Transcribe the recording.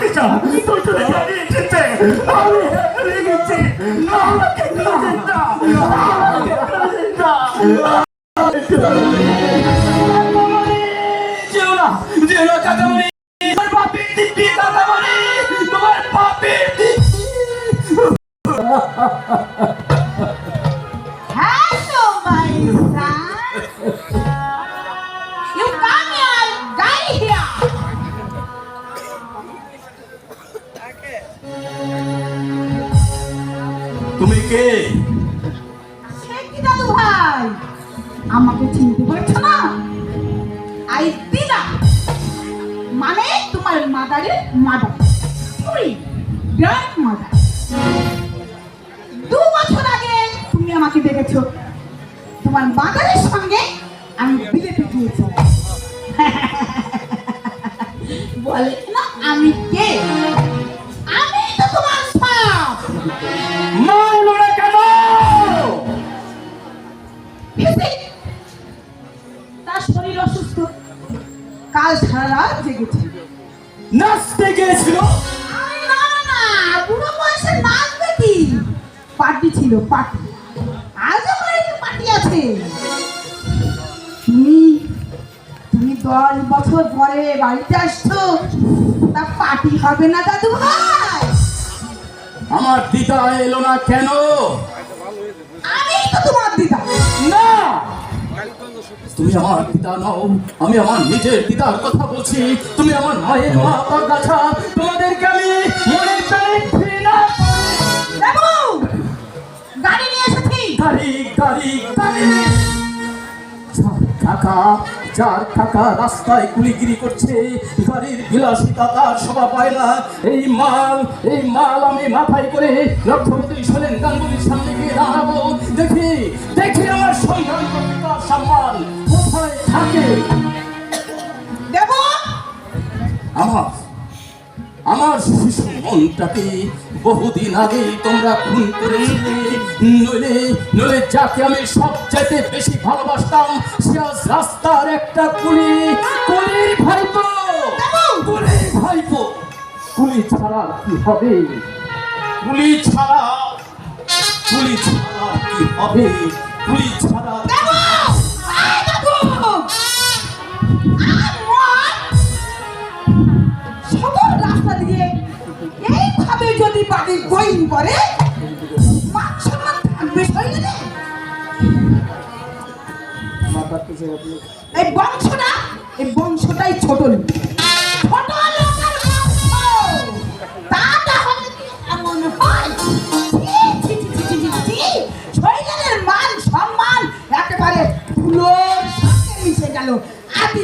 পিছা তুই তো জানি যেতে আমি রেগেছি আমাকে নিয়ে যা যেও না কাকামণি তোমার বাপের দিব্যি কাকামণি তোমার বাপের দিব্যি Hello, my son. You come here, die here. তুমি কে সে কি দাদু ভাই আমাকে চিনতে পারছো না আই দিদা মানে তোমার মাদারের মাদার সরি গ্র্যান্ড মাদার 2 বছর আগে তুমি আমাকে দেখেছো তোমার মাদারের সঙ্গে আমি বিলেতে গিয়েছি বলে না আমি কে আমি তো তোমার সাপ মারলো না কেন তার শরীর অসুস্থ কাল সারা রাত জেগেছে নাচতে গিয়েছিল আরে না না না বুড়ো বয়সে নাচবে কি পার্টি ছিল পার্টি আজও বাড়িতে পার্টি আছে তুমি 10 বছর পরে বাড়িতে আসছো তা পার্টি হবে না দাদু ভাই আমার দিদা এলো না কেন আমি তো তোমার দিদা না তুমি আমার পিতা নও আমি আমার নিজের পিতার কথা বলছি তুমি আমার মায়ের মা গাছা তোমাদেরকে আমি মনে প্রাণে ঘৃণা দেখো গাড়ি নিয়ে এসেছি গাড়ি চার কাকা রাস্তায় কুলিগিরি করছে গাড়ির বিলাসিতা তার শোভা পায় না এই মাল আমি মাথায় করে লক্ষ্যবতী শোনেন গাঙ্গুলির সামনে গিয়ে দাঁড়াবো দেখি আমার সম্ভ্রান্ত পিতার সম্মান কোথায় থাকে দেবো আমার শিশু মনটাকে বহুদিন আগেই তোমরা খুন করেছিলে নইলে যাকে আমি সবচাইতে বেশি ভালোবাসতাম সে আজ রাস্তার একটা কুলির ভাইপো কুলি ছাড়া কি হবে কুলি ছাড়া কি হবে কুলি ছাড়া রাস্তা দিয়ে এইভাবে যদি বাড়ি গোয়িং করে থাকবে শরীরে এই বংশটাই ছোট শরীরের মান সম্মান একেবারে ধুলোর সাথে মিশে গেল আদি